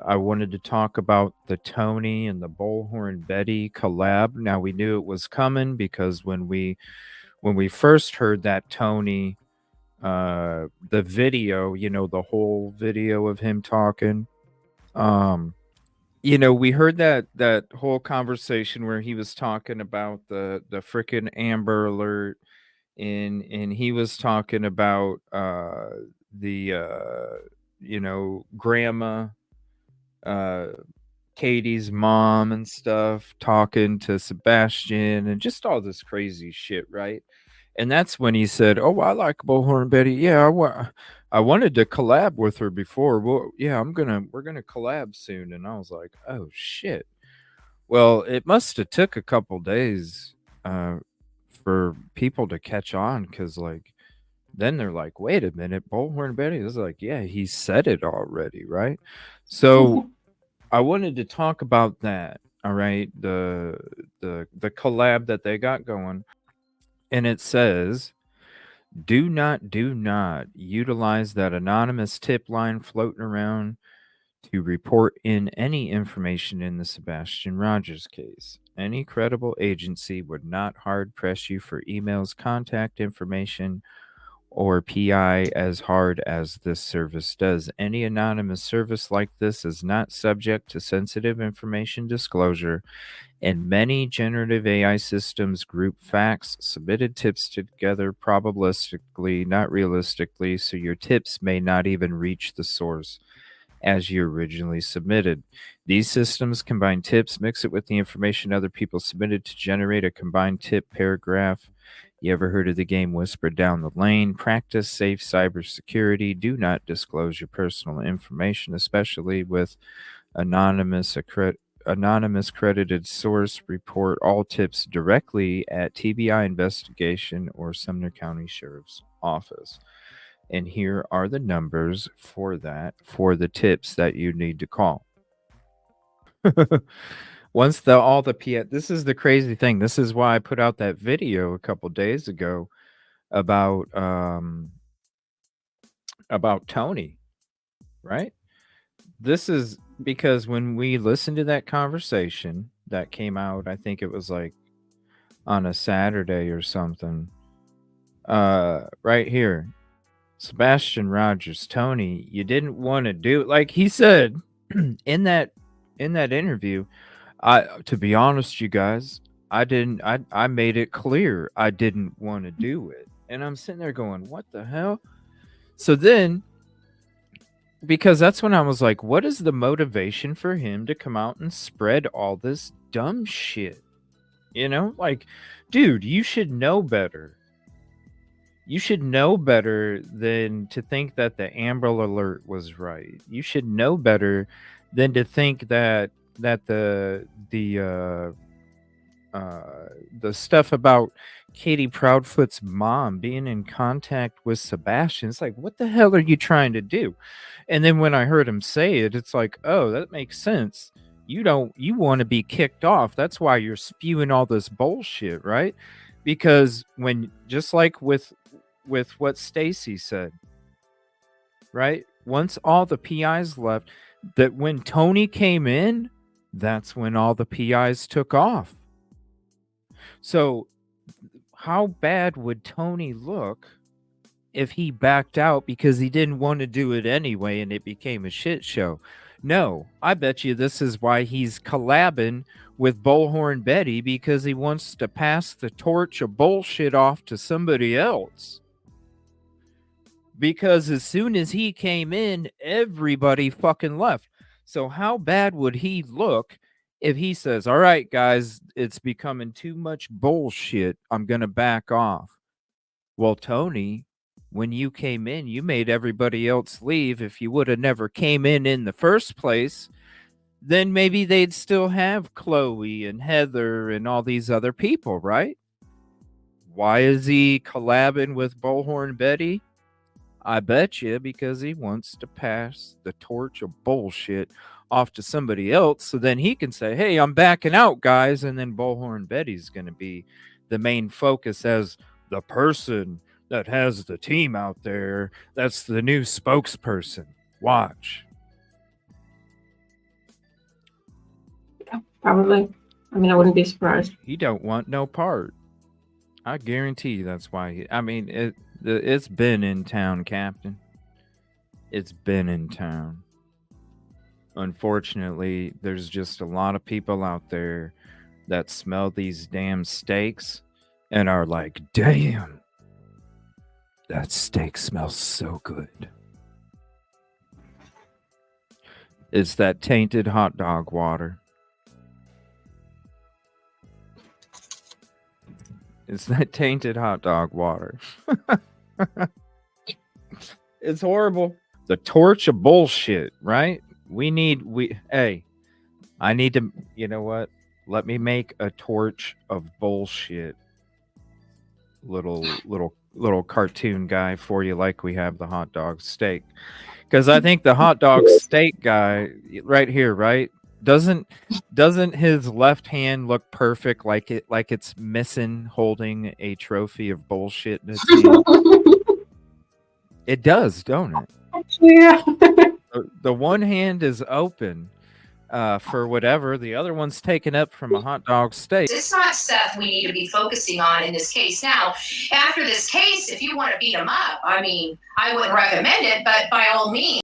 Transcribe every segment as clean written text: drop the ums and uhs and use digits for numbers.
I wanted to talk about the Tony and the Bullhorn Betty collab. Now we knew it was coming because when we first heard that Tony, the video, the whole video of him talking, um, we heard that whole conversation where he was talking about the frickin' Amber Alert, and he was talking about the grandma, uh Katie's mom and stuff talking to Sebastian and just all this crazy shit, right? And that's when he said, "Oh, I like Bullhorn Betty. Yeah, I wanted to collab with her before. Well, yeah, we're gonna collab soon." And I was like, "Oh shit." Well, it must have took a couple days uh, for people to catch on, because like then they're like, "Wait a minute, Bullhorn Betty." It's like, yeah, he said it already, right? So I wanted to talk about that. All right, the collab that they got going, and it says, do not utilize that anonymous tip line floating around to report in any information in the Sebastian Rogers case. Any credible agency would not hard press you for emails, contact information, or PI as hard as this service does. Any anonymous service like this is not subject to sensitive information disclosure, and many generative AI systems group facts, submitted tips together probabilistically, not realistically, so your tips may not even reach the source as you originally submitted. These systems combine tips, mix it with the information other people submitted to generate a combined tip paragraph. You ever heard of the game Whisper Down the Lane? Practice safe cybersecurity. Do not disclose your personal information, especially with anonymous anonymous credited source. Report all tips directly at TBI Investigation or Sumner County Sheriff's Office. And here are the numbers for the tips that you need to call. Once all the this is the crazy thing. This is why I put out that video a couple days ago about Tony, right? This is because when we listened to that conversation that came out, I think it was like on a Saturday or something. Right here, Sebastian Rogers, Tony, you didn't want to do it. Like he said in that interview, to be honest, you guys, I made it clear I didn't want to do it. And I'm sitting there going, what the hell? So then, because that's when I was like, what is the motivation for him to come out and spread all this dumb shit? Like, dude, you should know better. You should know better than to think that the Amber Alert was right. You should know better than to think that the stuff about Katie Proudfoot's mom being in contact with Sebastian. It's like, what the hell are you trying to do? And then when I heard him say it, it's like, oh, that makes sense. You want to be kicked off. That's why you're spewing all this bullshit, right? Because when, just like with what Stacy said, right? Once all the PIs left, that when Tony came in, that's when all the PIs took off. So how bad would Tony look if he backed out because he didn't want to do it anyway and it became a shit show? No, I bet you this is why he's collabing with Bullhorn Betty, because he wants to pass the torch of bullshit off to somebody else. Because as soon as he came in, everybody fucking left. So how bad would he look if he says, all right, guys, it's becoming too much bullshit, I'm going to back off? Well, Tony, when you came in, you made everybody else leave. If you would have never came in the first place, then maybe they'd still have Chloe and Heather and all these other people, right? Why is he collabing with Bullhorn Betty? I bet you because he wants to pass the torch of bullshit off to somebody else, so then he can say, hey, I'm backing out, guys. And then Bullhorn Betty's going to be the main focus as the person that has the team out there. That's the new spokesperson. Watch. Yeah, probably. I mean, I wouldn't be surprised. He don't want no part. I guarantee you that's why it's been in town, Captain. It's been in town. Unfortunately, there's just a lot of people out there that smell these damn steaks and are like, damn, that steak smells so good. It's that tainted hot dog water. It's that tainted hot dog water. It's horrible. The torch of bullshit, right? Hey, I need to, you know what? Let me make a torch of bullshit. Little cartoon guy for you, like we have the hot dog steak. Because I think the hot dog steak guy right here, right? Doesn't his left hand look perfect, like it's missing holding a trophy of bullshit in its hand? It does, don't it? Yeah. The one hand is open for whatever, the other one's taken up from a hot dog steak. It's not stuff we need to be focusing on in this case. Now, after this case, if you want to beat them up, I mean, I wouldn't recommend it, but by all means.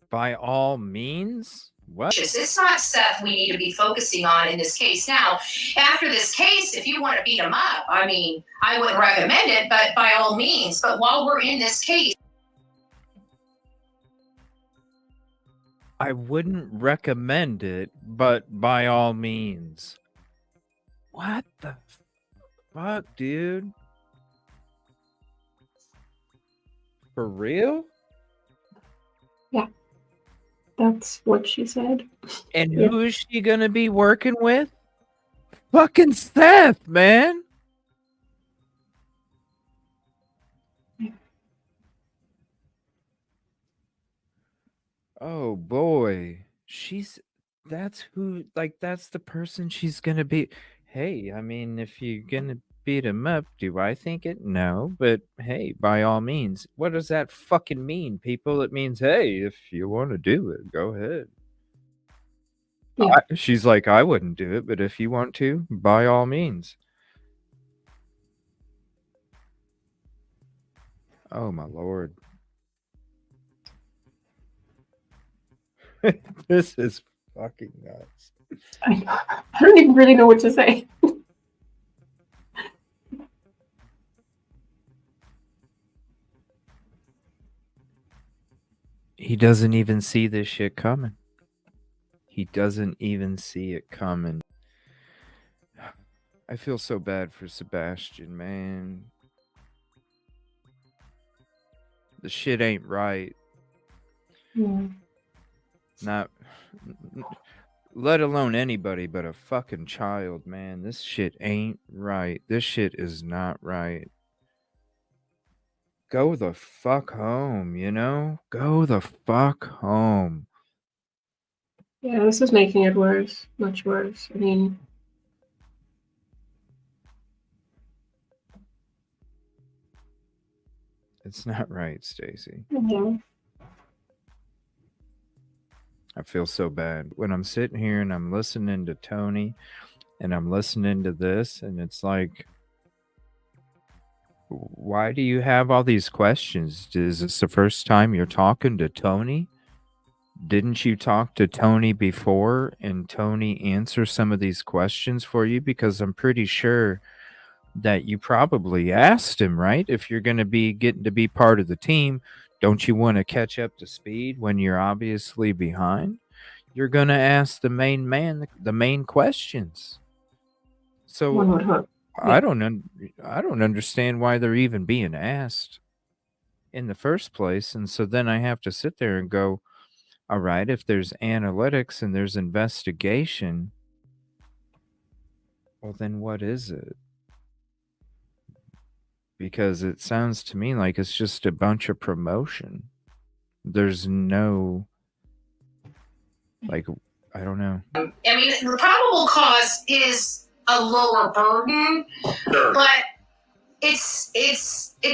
By all means? What? It's not stuff we need to be focusing on in this case. Now, after this case, if you want to beat them up, I mean, I wouldn't recommend it, but by all means. But while we're in this case, I wouldn't recommend it, but by all means. What the fuck, dude? For real? Yeah. That's what she said. And who is she gonna be working with? Fucking Seth, man. Oh boy. That's the person she's gonna be. Hey, I mean, if you're gonna beat him up, do I think it? No, but hey, by all means. What does that fucking mean, people? It means, hey, if you want to do it, go ahead. Yeah. She's like, I wouldn't do it, but if you want to, by all means. Oh my lord. This is fucking nuts. I don't even really know what to say. He doesn't even see this shit coming. He doesn't even see it coming. I feel so bad for Sebastian, man. The shit ain't right. Yeah. Not, let alone anybody but a fucking child, man. This shit ain't right. This shit is not right. Go the fuck home, you know? Go the fuck home. Yeah, this is making it worse. Much worse. I mean, it's not right, Stacy. yeah. I feel so bad when I'm sitting here and I'm listening to Tony and I'm listening to this, and it's like, why do you have all these questions? Is this the first time you're talking to Tony? Didn't you talk to Tony before and Tony answer some of these questions for you? Because I'm pretty sure that you probably asked him, right? If you're going to be getting to be part of the team, don't you want to catch up to speed when you're obviously behind? You're going to ask the main man the main questions. So One would hope. I don't understand why they're even being asked in the first place. And so then I have to sit there and go, all right, if there's analytics and there's investigation, well, then what is it? Because it sounds to me like it's just a bunch of promotion. There's no Like, I don't know. I mean, the probable cause is a lower burden, Sure. but it's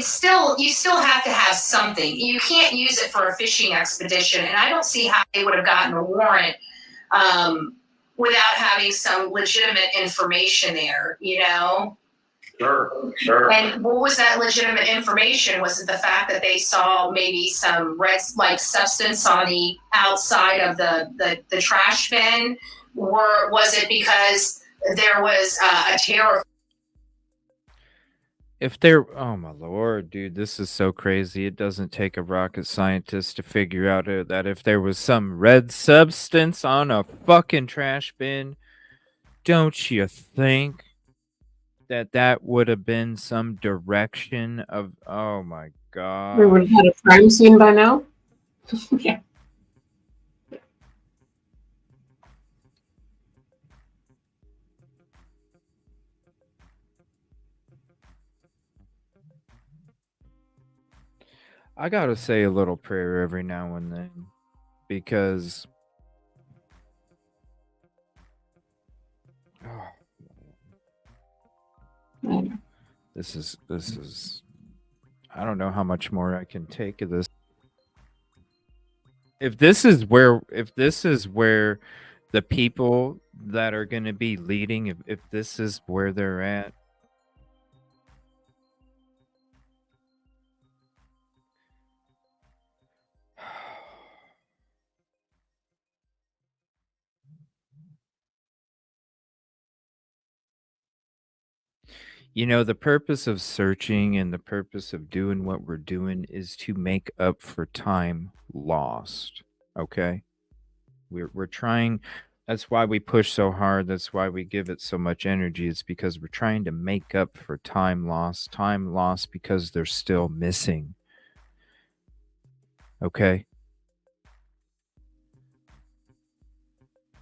still, you still have to have something. You can't use it for a fishing expedition, and I don't see how they would have gotten a warrant without having some legitimate information there, you know? Sure. And what was that legitimate information? Was it the fact that they saw maybe some red like substance on the outside of the trash bin? Or was it because there was a terror? If there, oh my lord, dude, this is so crazy. It doesn't take a rocket scientist to figure out that if there was some red substance on a fucking trash bin, don't you think that would have been some direction of, oh my god. We would have had a crime scene by now. Yeah. I gotta say a little prayer every now and then because this is I don't know how much more I can take of this. If this is where the people that are going to be leading, if this is where they're at, you know, the purpose of searching and the purpose of doing what we're doing is to make up for time lost. Okay? We're trying, that's why we push so hard, that's why we give it so much energy. It's because we're trying to make up for time lost because they're still missing. Okay?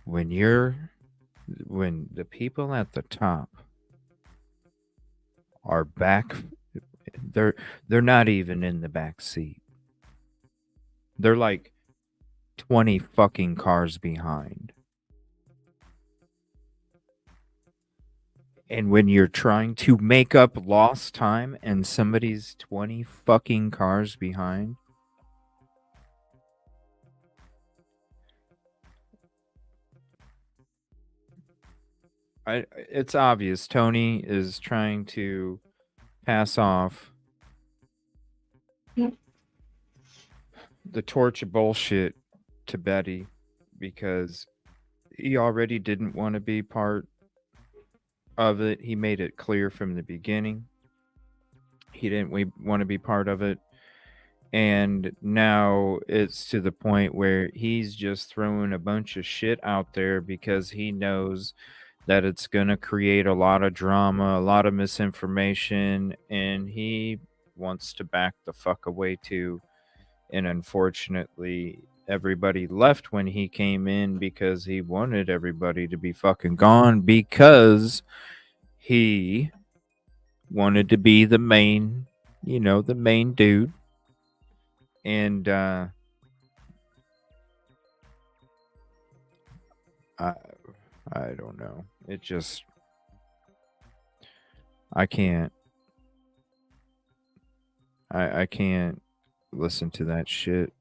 When the people at the top are back, they're not even in the back seat. They're like 20 fucking cars behind. And when you're trying to make up lost time and somebody's 20 fucking cars behind, it's obvious Tony is trying to pass off the torch of bullshit to Betty because he already didn't want to be part of it. He made it clear from the beginning. He didn't want to be part of it. And now it's to the point where he's just throwing a bunch of shit out there because he knows that it's going to create a lot of drama, a lot of misinformation, and he wants to back the fuck away too. And unfortunately, everybody left when he came in because he wanted everybody to be fucking gone because he wanted to be the main, the main dude. And I don't know. It just, I can't listen to that shit.